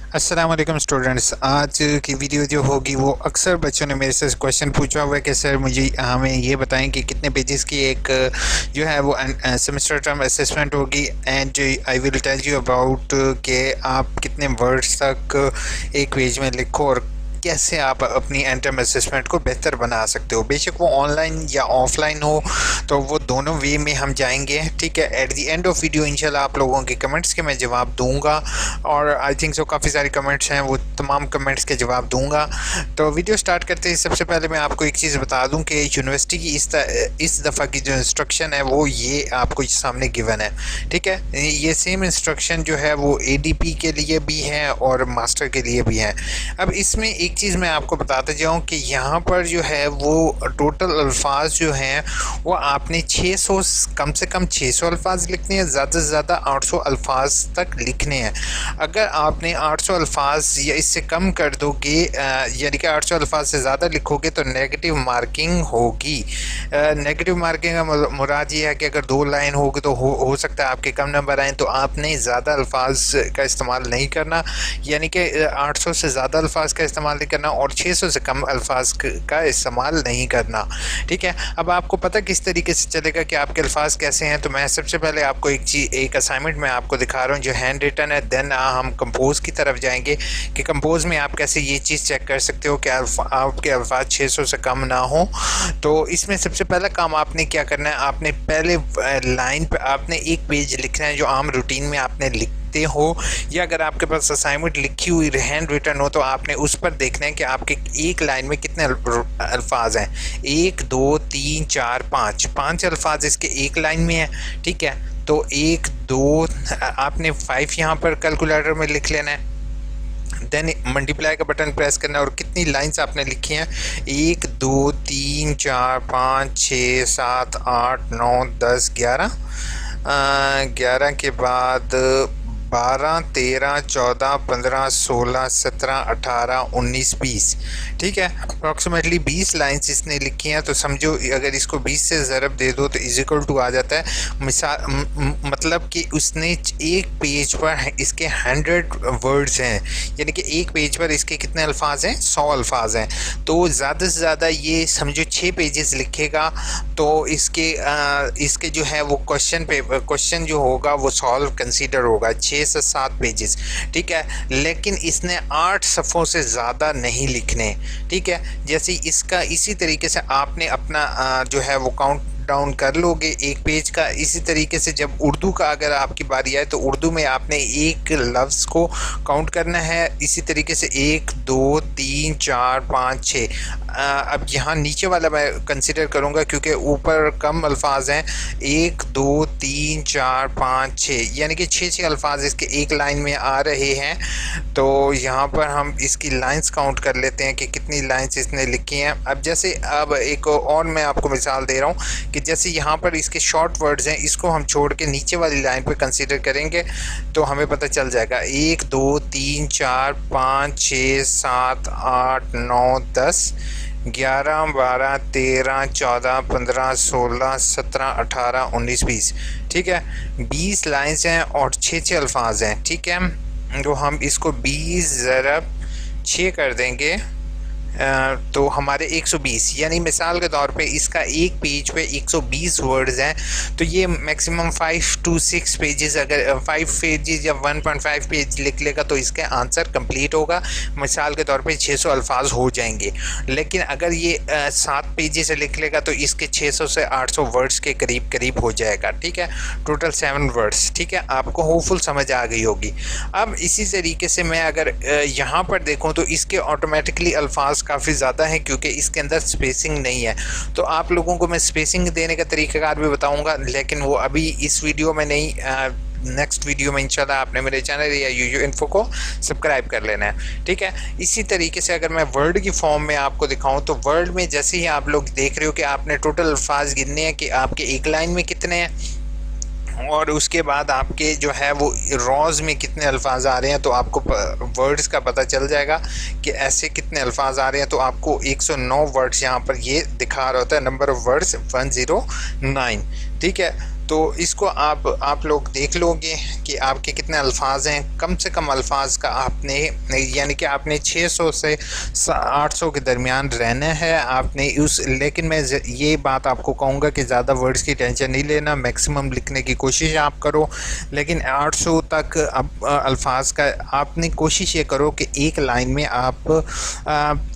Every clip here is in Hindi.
अस्सलाम वालेकुम स्टूडेंट्स। आज की वीडियो जो होगी वो अक्सर बच्चों ने मेरे से क्वेश्चन पूछा हुआ है कि सर मुझे हमें ये बताएं कि कितने पेजेस की एक जो है वो सेमेस्टर टर्म असेसमेंट होगी and I will tell you about कि आप कितने वर्ड्स तक एक पेज में लिखो और कैसे आप अपनी एंड टर्म असेसमेंट को बेहतर बना सकते हो। बेशक वो ऑनलाइन या ऑफलाइन हो, तो वो दोनों वे में हम जाएंगे। ठीक है, at the end of video इंशाल्लाह आप लोगों के कमेंट्स के मैं जवाब दूंगा और आई थिंक सो काफ़ी सारे कमेंट्स हैं, वो तमाम कमेंट्स के जवाब दूंगा। तो वीडियो स्टार्ट करते ही सबसे पहले मैं आपको एक चीज़ बता दूं कि यूनिवर्सिटी की इस दफ़ा की जो इंस्ट्रक्शन है वो ये आपको सामने गिवन है। ठीक है, ये सेम इंस्ट्रक्शन जो है वो एडीपी के लिए भी है और मास्टर के लिए भी है। अब इसमें एक चीज़ मैं आपको बताते जाऊं कि यहाँ पर जो है वो टोटल अल्फाज जो हैं वो आपने 600 कम से कम 600 अल्फाज लिखने हैं, ज़्यादा से ज़्यादा 800 अल्फाज तक लिखने हैं। अगर आपने 800 अल्फाज या इससे कम कर दोगे यानी कि 800 अल्फाज से ज़्यादा लिखोगे तो नेगेटिव मार्किंग होगी। नेगेटिव मार्किंग का मुराद ये है कि अगर 2 लाइन होगी तो हो सकता है आपके कम नंबर आए। तो आपने ज़्यादा अल्फाज का इस्तेमाल नहीं करना, यानी कि 800 से ज़्यादा अल्फाज का इस्तेमाल नहीं करना और 600 से कम अल्फाज का इस्तेमाल नहीं करना। ठीक है, अब आपको पता किस तरीके से चलेगा कि आपके अल्फाज कैसे हैं। तो मैं सबसे पहले आपको एक असाइनमेंट मैं आपको दिखा रहा हूँ जो हैंड रिटन है। देन हम कंपोज की तरफ जाएंगे कि कंपोज में आप कैसे ये चीज़ चेक कर सकते हो कि आपके अल्फाज 600 से कम ना हो। तो इसमें सबसे पहला काम आपने क्या करना है, आपने पहले लाइन पे आपने एक पेज लिखना है जो आम रूटीन में आपने लिखते हो, या अगर आपके पास असाइनमेंट लिखी हुई हैंड रिटन हो तो आपने उस पर देखना है कि आपके एक लाइन में कितने अल्फाज हैं। 1 2 3 4 5 अल्फाज इसके एक लाइन में है। ठीक है, तो 1 2 आपने 5 यहाँ पर कैलकुलेटर में लिख लेना है। देन मल्टीप्लाई का बटन प्रेस करना है और कितनी लाइंस आपने लिखी हैं, 1 2 3 4 5 6 7 8 9 10 11। 11 के बाद 12 13 14 15 16 17 18 19 20। ठीक है, अप्रॉक्सीमेटली 20 लाइंस इसने लिखी हैं। तो समझो अगर इसको 20 से ज़रब दे दो तो इज इक्वल टू आ जाता है मिसाल मतलब कि उसने एक पेज पर इसके 100 वर्ड्स हैं, यानी कि एक पेज पर इसके कितने अल्फाज हैं, 100 अल्फाज हैं। तो ज़्यादा से ज़्यादा ये समझो 6 पेजेस लिखेगा तो इसके जो है वो क्वेश्चन जो होगा वो सॉल्व कंसीडर होगा 6 से 7 पेजेस। ठीक है, लेकिन इसने 8 सफ़ों से ज़्यादा नहीं लिखने। ठीक है, जैसे इसका इसी तरीके से आपने अपना जो है वो काउंट डाउन कर लोगे एक पेज का। इसी तरीके से जब उर्दू का अगर आपकी बारी आए तो उर्दू में आपने एक लफ्ज़ को काउंट करना है। इसी तरीके से 1 2 3 4 5 6। अब यहाँ नीचे वाला मैं कंसिडर करूँगा क्योंकि ऊपर कम अल्फाज हैं। 1 2 3 4 5 6 यानी कि 6 अल्फाज इसके एक लाइन में आ रहे हैं। तो यहाँ पर हम इसकी लाइंस काउंट कर लेते हैं कि कितनी लाइंस इसने लिखी हैं। अब एक और मैं आपको मिसाल दे रहा हूँ कि जैसे यहाँ पर इसके शॉर्ट वर्ड्स हैं, इसको हम छोड़ के नीचे वाली लाइन पे कंसीडर करेंगे तो हमें पता चल जाएगा 1 2 3 4 5 6 7 8 9 10 11 12 13 14 15 16 17 18 19 20। ठीक है, 20 लाइंस हैं और 6 अल्फाज हैं। ठीक है, तो हम इसको 20 ज़रब 6 कर देंगे तो हमारे 120, यानी मिसाल के तौर पे इसका एक पेज पे 120 वर्ड्स हैं। तो ये मैक्सिमम 5 to 6 पेजेस, अगर 5 पेजेस या 1.5 पेज लिख लेगा तो इसका आंसर कंप्लीट होगा। मिसाल के तौर पे 600 अल्फाज हो जाएंगे। लेकिन अगर ये 7 पेजेस से लिख लेगा तो इसके 600 से 800 वर्ड्स के करीब करीब हो जाएगा। ठीक है, टोटल 7 वर्ड्स। ठीक है, आपको होपफुल समझ आ गई होगी। अब इसी तरीके से मैं अगर यहाँ पर देखूँ तो इसके ऑटोमेटिकली अल्फाज काफ़ी ज़्यादा है क्योंकि इसके अंदर स्पेसिंग नहीं है। तो आप लोगों को मैं स्पेसिंग देने का तरीक़ाकार भी बताऊंगा, लेकिन वो अभी इस वीडियो में नहीं, नेक्स्ट वीडियो में इंशाल्लाह आपने मेरे चैनल या यूयू इन्फो को सब्सक्राइब कर लेना है। ठीक है, इसी तरीके से अगर मैं वर्ड की फॉर्म में आपको दिखाऊं तो वर्ड में जैसे ही आप लोग देख रहे हो कि आपने टोटल अल्फाज गिनने हैं कि आपके एक लाइन में कितने हैं और उसके बाद आपके जो है वो रॉज में कितने अल्फाज आ रहे हैं, तो आपको वर्ड्स का पता चल जाएगा कि ऐसे कितने अल्फाज आ रहे हैं। तो आपको 109 वर्ड्स यहाँ पर ये दिखा रहा होता है, नंबर ऑफ़ वर्ड्स 109। ठीक है, तो इसको आप लोग देख लोगे कि आपके कितने अल्फाज हैं। कम से कम अल्फाज का आपने, यानी कि आपने 600 से 800 के दरमियान रहना है आपने उस। लेकिन मैं ये बात आपको कहूँगा कि ज़्यादा वर्ड्स की टेंशन नहीं लेना, मैक्सिमम लिखने की कोशिश आप करो, लेकिन 800 तक अल्फाज का आपने कोशिश ये करो कि एक लाइन में आप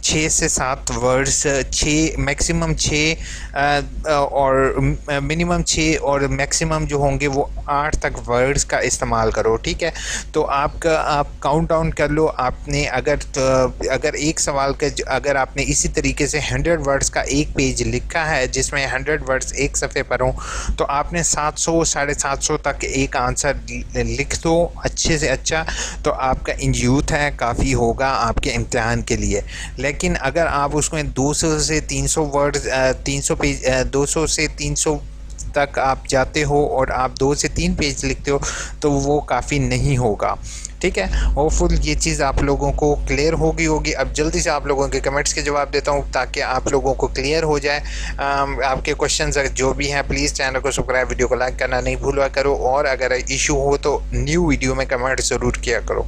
6 से 7 वर्ड्स, 6 मैक्सिमम 6 और मिनिमम 6 और मैक्सिमम जो होंगे वो 8 तक वर्ड्स का इस्तेमाल करो, ठीक है। तो आप काउंट डाउन कर लो। आपने अगर एक सवाल का अगर आपने इसी तरीके से 100 वर्ड्स का एक पेज लिखा है जिसमें 100 वर्ड्स एक सफ़े पर हों, तो आपने 700 750 तक एक आंसर लिख दो अच्छे से अच्छा, तो आपका इंजूत है काफ़ी होगा आपके इम्तिहान के लिए। लेकिन अगर आप उसमें 200 से 300 वर्ड्स 300 पेज 200 से 300 तक आप जाते हो और आप 2 से 3 पेज लिखते हो तो वो काफ़ी नहीं होगा, ठीक है। होपफुल ये चीज़ आप लोगों को क्लियर होगी। अब जल्दी से आप लोगों के कमेंट्स के जवाब देता हूँ ताकि आप लोगों को क्लियर हो जाए। आपके क्वेश्चंस जो भी हैं प्लीज़ चैनल को सब्सक्राइब, वीडियो को लाइक करना नहीं भूला करो, और अगर इशू हो तो न्यू वीडियो में कमेंट ज़रूर किया करो।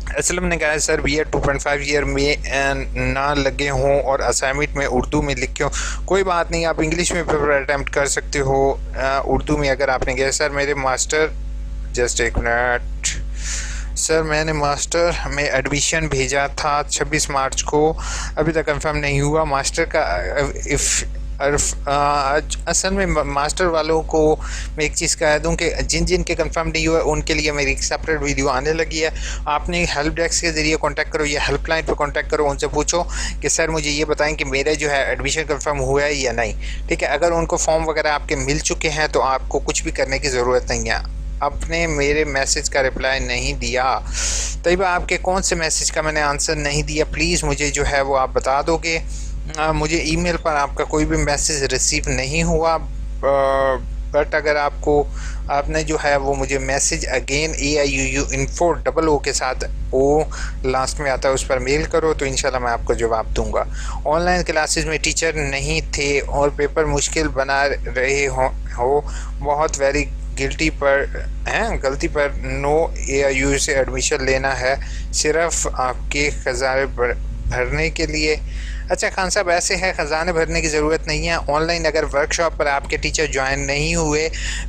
असलम ने कहा है सर BEd 2.5 ईयर में ना लगे हों और असाइनमेंट में उर्दू में लिखे हो, कोई बात नहीं, आप इंग्लिश में पेपर अटैम्प्ट कर सकते हो। उर्दू में अगर आपने किया, सर मेरे मास्टर, जस्ट एक मिनट सर, मैंने मास्टर में एडमिशन भेजा था 26 मार्च को, अभी तक कंफर्म नहीं हुआ मास्टर का। असल में मास्टर वालों को मैं एक चीज़ कह दूं कि जिन के कंफर्म नहीं हुआ उनके लिए मेरी एक सेपरेट वीडियो आने लगी है। आपने हेल्प डेस्क के ज़रिए कांटेक्ट करो या हेल्पलाइन पर कांटेक्ट करो, उनसे पूछो कि सर मुझे ये बताएं कि मेरा जो है एडमिशन कंफर्म हुआ है या नहीं, ठीक है। अगर उनको फॉर्म वगैरह आपके मिल चुके हैं तो आपको कुछ भी करने की ज़रूरत नहीं है। आपने मेरे मैसेज का रिप्लाई नहीं दिया, तैयबा आपके कौन से मैसेज का मैंने आंसर नहीं दिया, प्लीज़ मुझे जो है वो आप बता दोगे। मुझे ईमेल पर आपका कोई भी मैसेज रिसीव नहीं हुआ, बट अगर आपने जो है वो मुझे message again AIUU info OO के साथ ओ लास्ट में आता है उस पर मेल करो तो इंशाल्लाह मैं आपको जवाब दूंगा। ऑनलाइन क्लासेस में टीचर नहीं थे और पेपर मुश्किल बना रहे हो बहुत वेरी गलती पर नो AIUU से एडमिशन लेना है सिर्फ आपके खजाने भरने के लिए। अच्छा खान साहब, ऐसे है ख़जाने भरने की ज़रूरत नहीं है। ऑनलाइन अगर वर्कशॉप पर आपके टीचर ज्वाइन नहीं हुए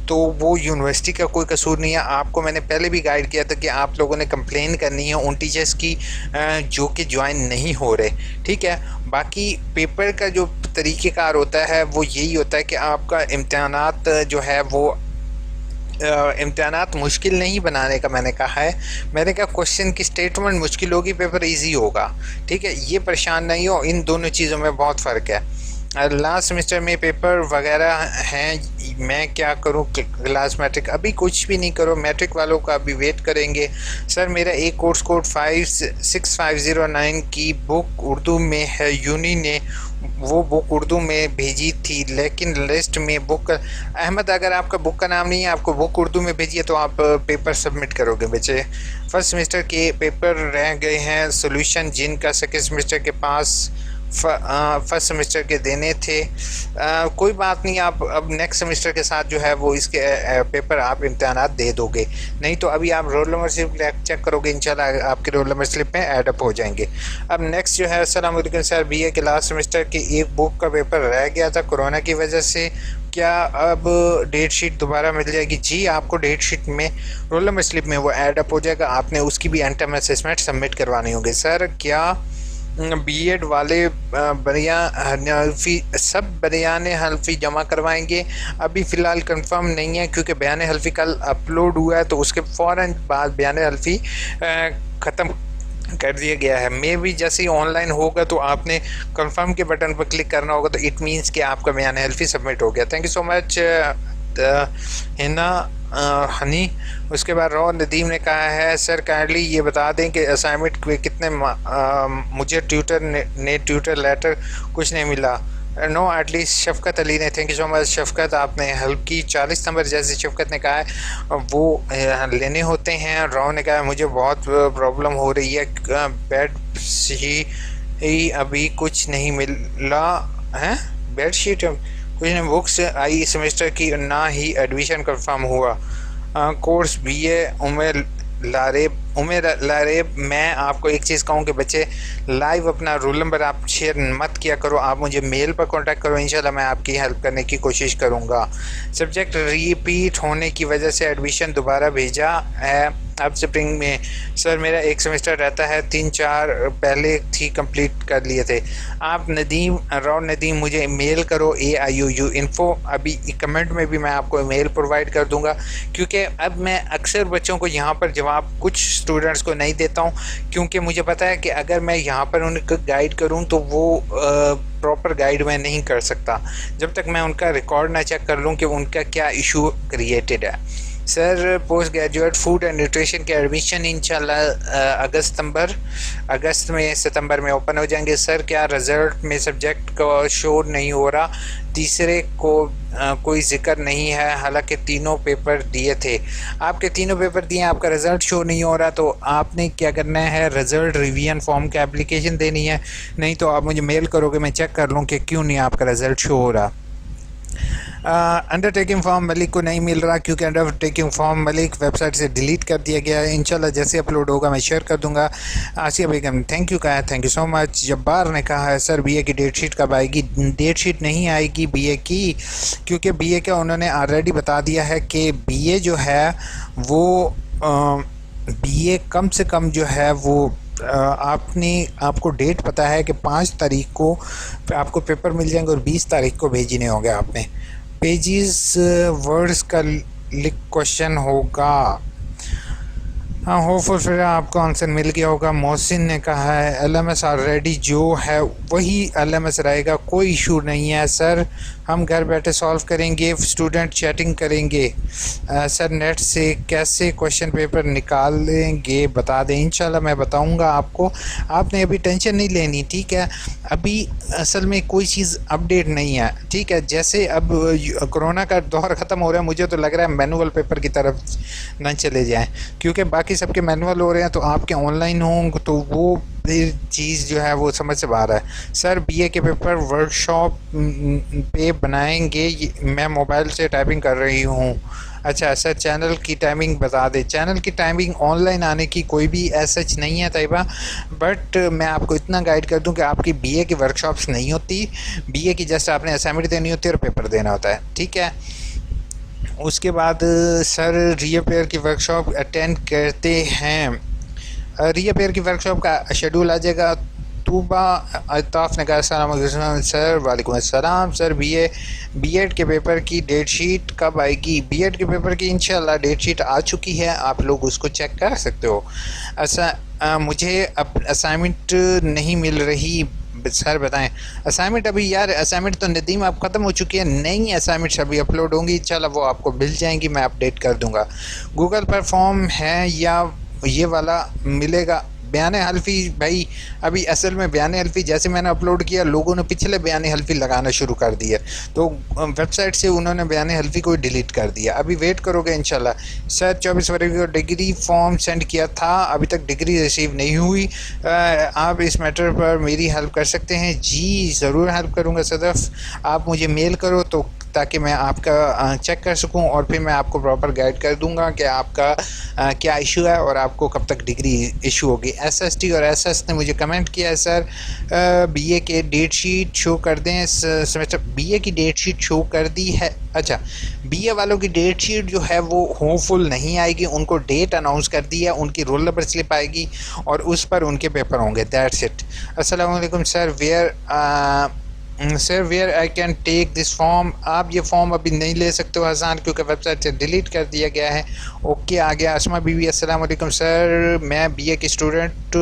तो वो यूनिवर्सिटी का कोई कसूर नहीं है। आपको मैंने पहले भी गाइड किया था कि आप लोगों ने कंप्लेन करनी है उन टीचर्स की जो कि ज्वाइन नहीं हो रहे, ठीक है। बाकी पेपर का जो तरीक़ेकार होता है वो यही होता है कि आपका इम्तहानात जो है वो इम्तहानात मुश्किल नहीं बनाने का मैंने कहा है। मैंने कहा क्वेश्चन की स्टेटमेंट मुश्किल होगी, पेपर इजी होगा, ठीक है। ये परेशान नहीं हो, इन दोनों चीज़ों में बहुत फ़र्क है। लास्ट सेमेस्टर में पेपर वगैरह हैं, मैं क्या करूं क्लास मैट्रिक? अभी कुछ भी नहीं करो, मैट्रिक वालों का अभी वेट करेंगे। सर मेरा एक कोर्स कोड 56509 की बुक उर्दू में है, यूनी ने वो बुक उर्दू में भेजी थी लेकिन लिस्ट में बुक। अहमद, अगर आपका बुक का नाम नहीं है, आपको बुक उर्दू में भेजी है तो आप पेपर सबमिट करोगे बच्चे। फर्स्ट सेमेस्टर के पेपर रह गए हैं सोल्यूशन जिनका सेकेंड सेमेस्टर के पास फर्स्ट सेमेस्टर के देने थे। कोई बात नहीं, आप अब नेक्स्ट सेमेस्टर के साथ जो है वो इसके पेपर आप इम्तहानात दे दोगे, नहीं तो अभी आप रोल नंबर स्लिप चेक करोगे, इंशाल्लाह आपके रोल नंबर स्लिप में ऐड अप हो जाएंगे। अब नेक्स्ट जो है, अस्सलाम वालेकुम सर, BA के लास्ट सेमेस्टर की एक बुक का पेपर रह गया था कोरोना की वजह से, क्या अब डेट शीट दोबारा मिल जाएगी? जी, आपको डेट शीट में रोल नंबर स्लिप में वो ऐड अप हो जाएगा, आपने उसकी भी एंड टर्म असेसमेंट सबमिट करवानी होगी। सर क्या BEd वाले सब बयान हल्फी जमा करवाएंगे? अभी फ़िलहाल कंफर्म नहीं है क्योंकि बयान हल्फी कल अपलोड हुआ है तो उसके फ़ौरन बाद बयान हल्फी ख़त्म कर दिया गया है। मे भी जैसे ही ऑनलाइन होगा तो आपने कंफर्म के बटन पर क्लिक करना होगा तो इट मीन्स कि आपका बयान हल्फी सबमिट हो गया। Thank you so much Hina Honey. उसके बाद रो नदीम ने कहा है सर काइंडली ये बता दें कि असाइनमेंट के कितने मुझे ट्यूटर ने ट्यूटर लेटर कुछ नहीं मिला। नो एटलीस्ट शफ़क़त अली ने, थैंक यू सो मच शफ़क़त, आपने हेल्प की। 40 नंबर जैसे शफ़क़त ने कहा है वो लेने होते हैं। रो ने कहा है मुझे बहुत प्रॉब्लम हो रही है, बेड ही अभी कुछ नहीं मिला है, बेड शीट कुछ नहीं, बुक्स आई सेमेस्टर की, ना ही एडमिशन कंफर्म हुआ। कोर्स बीए उमेर लारेब। मैं आपको एक चीज़ कहूँ कि बच्चे लाइव अपना रोल नंबर आप शेयर मत किया करो, आप मुझे मेल पर कांटेक्ट करो, इंशाल्लाह मैं आपकी हेल्प करने की कोशिश करूँगा। सब्जेक्ट रिपीट होने की वजह से एडमिशन दोबारा भेजा है अब स्प्रिंग में। सर मेरा एक सेमेस्टर रहता है, 3-4 पहले थी कंप्लीट कर लिए थे। आप नदीम मुझे मेल करो AIUU इन्फो, अभी कमेंट में भी मैं आपको मेल प्रोवाइड कर दूंगा, क्योंकि अब मैं अक्सर बच्चों को यहाँ पर जवाब कुछ स्टूडेंट्स को नहीं देता हूँ, क्योंकि मुझे पता है कि अगर मैं यहाँ पर उनको गाइड करूँ तो वो प्रॉपर गाइड मैं नहीं कर सकता जब तक मैं उनका रिकॉर्ड ना चेक कर लूँ कि उनका क्या इशू क्रिएटेड है। Sir post graduate food and nutrition के एडमिशन इंशाल्लाह अगस्त में सितंबर में ओपन हो जाएंगे। सर क्या रिज़ल्ट में सब्जेक्ट का शो नहीं हो रहा, तीसरे को कोई जिक्र नहीं है, हालांकि तीनों पेपर दिए थे। आपके तीनों पेपर दिए, आपका रिज़ल्ट शो नहीं हो रहा, तो आपने क्या करना है, रिज़ल्ट रिवीजन फॉर्म की एप्लीकेशन देनी है, नहीं तो आप मुझे मेल करोगे, मैं चेक कर लूँ कि क्यों नहीं आपका रिज़ल्ट शो हो रहा। अंडरटेकिंग फॉर्म मलिक को नहीं मिल रहा, क्योंकि अंडरटेकिंग फॉर्म मलिक वेबसाइट से डिलीट कर दिया गया है। इंशाल्लाह जैसे अपलोड होगा मैं शेयर कर दूंगा। आसिया बेगम थैंक यू कहा है, thank you so much. Jabbar ने कहा है सर बीए की डेट शीट कब आएगी? डेट शीट नहीं आएगी बीए की, क्योंकि बीए का उन्होंने ऑलरेडी बता दिया है कि बीए जो है वो बीए कम से कम जो है वो आपको डेट पता है कि 5 तारीख को आपको पेपर मिल जाएंगे और 20 तारीख को भेजने होंगे आपने। पेजेस वर्ड्स का क्वेश्चन होगा। हाँ होपफुल फिर आपको आंसर मिल गया होगा। मोहसिन ने कहा है LMS ऑलरेडी जो है वही LMS रहेगा, कोई इशू नहीं है सर, हम घर बैठे सॉल्व करेंगे, स्टूडेंट चैटिंग करेंगे। सर नेट से कैसे क्वेश्चन पेपर निकालेंगे बता दें, इंशाल्लाह मैं बताऊंगा आपको, आपने अभी टेंशन नहीं लेनी, ठीक है। अभी असल में कोई चीज़ अपडेट नहीं है, ठीक है। जैसे अब कोरोना का दौर ख़त्म हो रहा है, मुझे तो लग रहा है मैनुअल पेपर की तरफ न चले जाएं, क्योंकि बाकी सबके मैनुअल हो रहे हैं, तो आपके ऑनलाइन होंगे तो वो चीज़ जो है वो समझ से बाहर है। सर बीए के पेपर वर्कशॉप पे बनाएंगे, मैं मोबाइल से टाइपिंग कर रही हूँ। अच्छा सर चैनल की टाइमिंग बता दें। चैनल की टाइमिंग ऑनलाइन आने की कोई भी ऐसा नहीं है तैयबा, बट मैं आपको इतना गाइड कर दूं कि आपकी बीए की वर्कशॉप्स नहीं होती, बीए की जस्ट आपने असाइनमेंट देनी होती है और पेपर देना होता है, ठीक है। उसके बाद सर रीअपेयर की वर्कशॉप अटेंड करते हैं, रीअपेयर की वर्कशॉप का शेड्यूल आ जाएगा। तूबा अल्ताफ़ ने कहा अस्सलाम सर। वालेकुम अस्सलाम सर, बीएड के पेपर की डेट शीट कब आएगी? बीएड के पेपर की इंशाल्लाह डेट शीट आ चुकी है, आप लोग उसको चेक कर सकते हो। मुझे अब असाइनमेंट नहीं मिल रही सर बताएं। असाइनमेंट अभी यार असाइनमेंट तो नदीम आप ख़त्म हो चुकी है, नई असाइनमेंट्स अभी अपलोड होंगी, इंशाल्लाह वो आपको मिल जाएंगी, मैं अपडेट कर दूंगा। गूगल पर फॉर्म है या ये वाला मिलेगा? बयान हल्फी भाई अभी असल में बयान हल्फी जैसे मैंने अपलोड किया, लोगों ने पिछले बयान हल्फी लगाना शुरू कर दिया, तो वेबसाइट से उन्होंने बयान हल्फी को डिलीट कर दिया। अभी वेट करोगे इंशाल्लाह। सर 24 फरवरी को डिग्री फॉर्म सेंड किया था, अभी तक डिग्री रिसीव नहीं हुई, आप इस मैटर पर मेरी हेल्प कर सकते हैं? जी ज़रूर हेल्प करूँगा सदफ़, आप मुझे मेल करो तो ताकि मैं आपका चेक कर सकूं और फिर मैं आपको प्रॉपर गाइड कर दूंगा कि आपका क्या इशू है और आपको कब तक डिग्री इशू होगी। SST और SS ने मुझे कमेंट किया है सर बीए के डेट शीट शो कर दें, सेमेस्टर बीए की डेट शीट शो कर दी है। अच्छा बीए वालों की डेट शीट जो है वो होपफुल नहीं आएगी, उनको डेट अनाउंस कर दी है, उनकी रोल नंबर स्लिप आएगी और उस पर उनके पेपर होंगे, दैट्स इट। अस्सलाम वालेकुम sir, where I can take this form? आप ये फॉर्म अभी नहीं ले सकते हो हसन, क्योंकि वेबसाइट से डिलीट कर दिया गया है। ओके आ गया। अस्मा बीवी अस्सलाम वालेकुम सर, मैं बीए की स्टूडेंट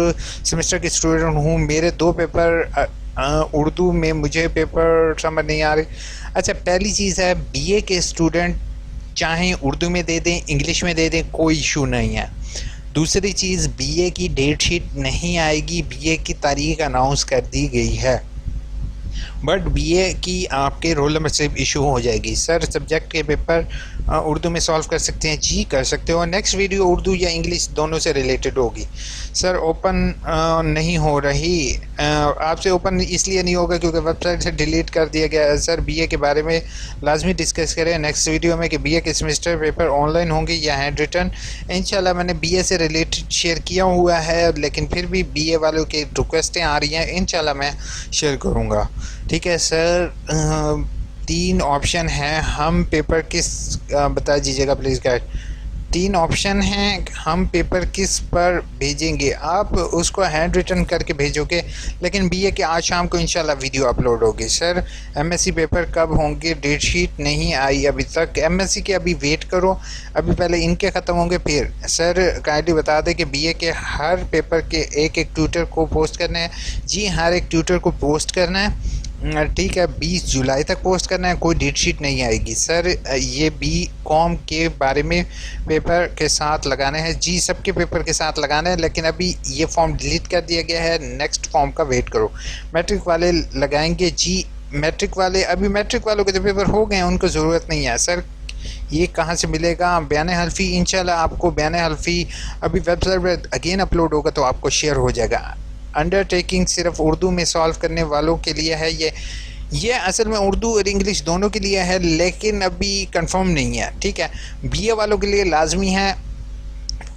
सेमेस्टर की स्टूडेंट हूँ, मेरे 2 पेपर उर्दू में मुझे पेपर समझ नहीं आ रही। अच्छा पहली चीज़ है बीए के स्टूडेंट चाहें उर्दू में दे दें इंग्लिश में दे दें, कोई इशू नहीं है। दूसरी चीज़ बीए की डेट शीट नहीं आएगी, बीए की तारीख अनाउंस कर दी गई है, बट बीए की आपके रोल नंबर से इशू हो जाएगी। सर सब्जेक्ट के पेपर उर्दू में सॉल्व कर सकते हैं? जी कर सकते हो। नेक्स्ट वीडियो उर्दू या इंग्लिश दोनों से रिलेटेड होगी। सर ओपन नहीं हो रही। आपसे ओपन इसलिए नहीं होगा क्योंकि वेबसाइट से डिलीट कर दिया गया है। सर बीए के बारे में लाजमी डिस्कस करें नेक्स्ट वीडियो में कि बीए के सेमेस्टर पेपर ऑनलाइन होंगे या हैंड रिटन। इंशाल्लाह मैंने बीए से रिलेटेड शेयर किया हुआ है, लेकिन फिर भी बीए वालों की रिक्वेस्टें आ रही हैं, इंशाल्लाह मैं शेयर करूँगा। ठीक है सर। 3 ऑप्शन हैं, हम पेपर किस बता दीजिएगा प्लीज़ गाइड। 3 ऑप्शन हैं, हम पेपर किस पर भेजेंगे? आप उसको हैंड रिटन करके भेजोगे, लेकिन बीए के आज शाम को इंशाल्लाह वीडियो अपलोड होगी। सर एमएससी पेपर कब होंगे? डेट शीट नहीं आई अभी तक। एमएससी के अभी वेट करो, अभी पहले इनके ख़त्म होंगे फिर। सर काइंडली बता दें कि बीए के हर पेपर के एक एक ट्यूटर को पोस्ट करना है। जी हर एक ट्यूटर को पोस्ट करना है, ठीक है। 20 जुलाई तक पोस्ट करना है, कोई डेट शीट नहीं आएगी। सर ये बी कॉम के बारे में पेपर के साथ लगाना है? जी सबके पेपर के साथ लगाना है, लेकिन अभी ये फॉर्म डिलीट कर दिया गया है, नेक्स्ट फॉर्म का वेट करो। मैट्रिक वाले लगाएंगे? जी मैट्रिक वाले, अभी मैट्रिक वालों के जो पेपर हो गए हैं उनको ज़रूरत नहीं है। सर ये कहाँ से मिलेगा? बयान हल्फी, इंशाल्लाह आपको बयान हल्फी अभी वेबसाइट पर अगेन अपलोड होगा तो आपको शेयर हो जाएगा। अंडरटेकिंग सिर्फ उर्दू में सॉल्व करने वालों के लिए है। ये असल में उर्दू और इंग्लिश दोनों के लिए है, लेकिन अभी कंफर्म नहीं है। ठीक है, बीए वालों के लिए लाजमी है।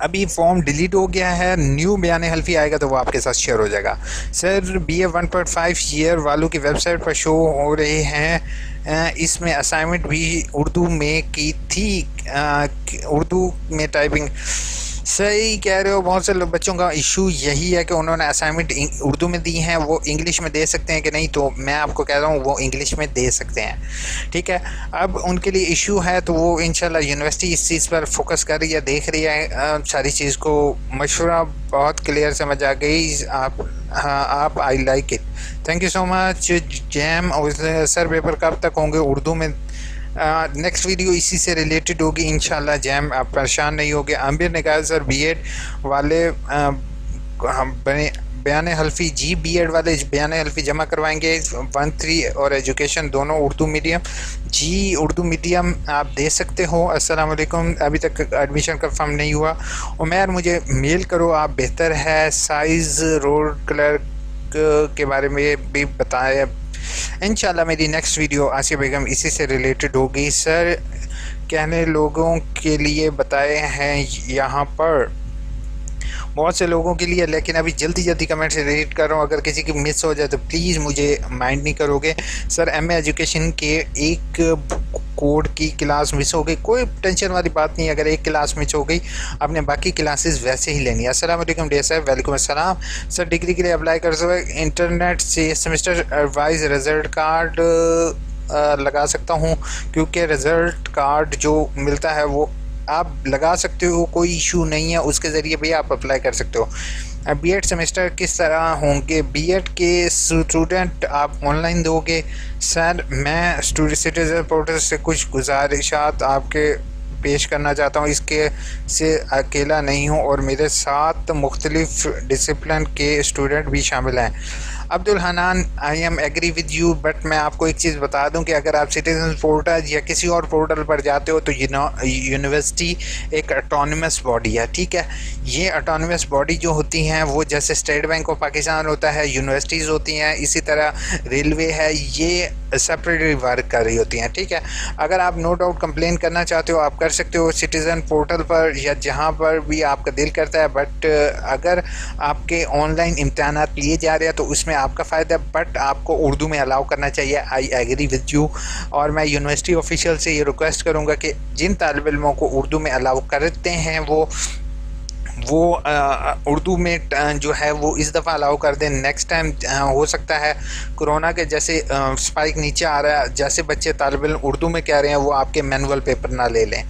अभी फॉर्म डिलीट हो गया है, न्यू बयान हल्फी आएगा तो वो आपके साथ शेयर हो जाएगा। सर बीए 1.5 ईयर वालों की वेबसाइट पर शो हो रहे हैं, इसमें असाइनमेंट भी उर्दू में की थी, उर्दू में टाइपिंग। सही कह रहे हो। बहुत से बच्चों का इशू यही है कि उन्होंने असाइनमेंट उर्दू में दी हैं, वो इंग्लिश में दे सकते हैं कि नहीं, तो मैं आपको कह रहा हूँ वो इंग्लिश में दे सकते हैं। ठीक है, अब उनके लिए इशू है तो वो इंशाल्लाह यूनिवर्सिटी इस चीज़ पर फोकस कर रही है, देख रही है सारी चीज़ को। मशवरा बहुत क्लियर समझ आ गई आप I like it, thank you so much. Jam और सर पेपर कब तक होंगे उर्दू में? नेक्स्ट वीडियो इसी से रिलेटेड होगी इंशाल्लाह। जैम आप परेशान नहीं होगे। आमिर ने कहा सर बीएड वाले हम बयान हल्फी, जी बीएड वाले बयान हल्फी जमा करवाएंगे 1-3 और एजुकेशन दोनों उर्दू मीडियम? जी उर्दू मीडियम आप दे सकते हो। अस्सलाम वालेकुम, अभी तक एडमिशन कंफर्म नहीं हुआ। उमर मुझे मेल करो आप, बेहतर है। साइज़ रोल कलर के बारे में भी बताएं। इंशाल्लाह मेरी नेक्स्ट वीडियो आसिया बेगम इसी से रिलेटेड होगी। सर कहने लोगों के लिए बताए हैं यहाँ पर, बहुत से लोगों के लिए, लेकिन अभी जल्दी कमेंट से रीड कर रहा हूँ। अगर किसी की मिस हो जाए तो प्लीज़ मुझे माइंड नहीं करोगे। सर एमए एजुकेशन के एक कोड की क्लास मिस हो गई, कोई टेंशन वाली बात नहीं। अगर एक क्लास मिस हो गई आपने बाकी क्लासेस वैसे ही लेनी है। अस्सलाम वालेकुम डे सर। वालेकुम अस्सलाम। सर डिग्री के लिए अप्लाई कर सकते इंटरनेट से सेमेस्टर वाइज रिजल्ट कार्ड लगा सकता हूँ, क्योंकि रिज़ल्ट कार्ड जो मिलता है वो आप लगा सकते हो, कोई इशू नहीं है, उसके ज़रिए भी आप अप्लाई कर सकते हो। बीएड सेमेस्टर किस तरह होंगे? बीएड के स्टूडेंट आप ऑनलाइन दोगे? सर मैं स्टूडेंट सिटीजन पोर्टल से कुछ गुजारिशात आपके पेश करना चाहता हूँ। इसके से अकेला नहीं हूँ और मेरे साथ मुख्तलिफ डिसिप्लिन के स्टूडेंट भी शामिल हैं। Abdul Hanan, I am agree with you, but मैं आपको एक चीज़ बता दूं कि अगर आप सिटीजन पोर्टल या किसी और पोर्टल पर जाते हो तो यूनिवर्सिटी एक ऑटोनमस बॉडी है। ठीक है, ये ऑटोनमस बॉडी जो होती हैं वो जैसे स्टेट बैंक ऑफ पाकिस्तान होता है, यूनिवर्सिटीज़ होती हैं, इसी तरह रेलवे है, ये सेपरेटली वर्क कर रही होती हैं। ठीक है, अगर आप नो डाउट कंप्लेन करना चाहते हो आप कर सकते हो सिटीज़न पोर्टल पर या जहाँ पर भी आपका दिल करता है, बट अगर आपके ऑनलाइन इम्तहानात लिए जा रहे हैं तो उसमें आपका फ़ायदा, बट आपको उर्दू में अलाउ करना चाहिए। I agree with you. और मैं यूनिवर्सिटी ऑफिशियल से ये रिक्वेस्ट करूँगा कि जिन तालिब इल्मों को उर्दू में अलाउ करते हैं वो उर्दू में जो है वो इस दफ़ा अलाउ कर दें। नेक्स्ट टाइम हो सकता है कोरोना के जैसे स्पाइक नीचे आ रहा है, जैसे बच्चे तालिब इल्म उर्दू में कह रहे हैं वो आपके मैनुअल पेपर ना ले लें।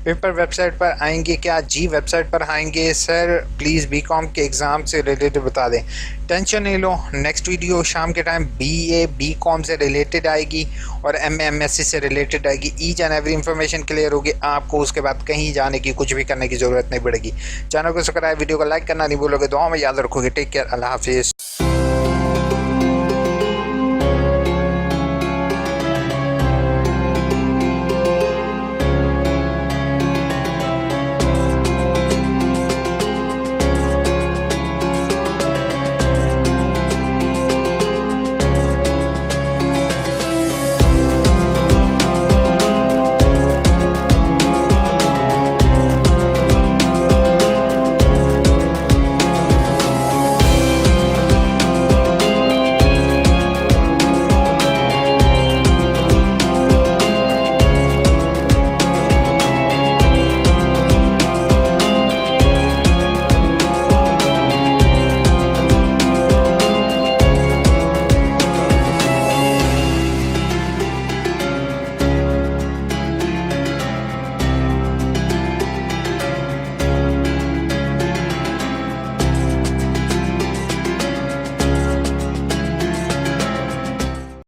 पेपर वेबसाइट पर आएंगे क्या? जी वेबसाइट पर आएंगे। सर प्लीज़ बीकॉम के एग्ज़ाम से रिलेटेड बता दें। टेंशन नहीं लो, नेक्स्ट वीडियो शाम के टाइम बीए बीकॉम से रिलेटेड आएगी और एमए एमएससी से रिलेटेड आएगी। Each and every information clear होगी, आपको उसके बाद कहीं जाने की कुछ भी करने की ज़रूरत नहीं पड़ेगी। चैनल को सब्सक्राइब, वीडियो को लाइक करना नहीं भूलोगे, दुआ में याद रखोगे। टेक केयर, अल्लाह हाफिज़।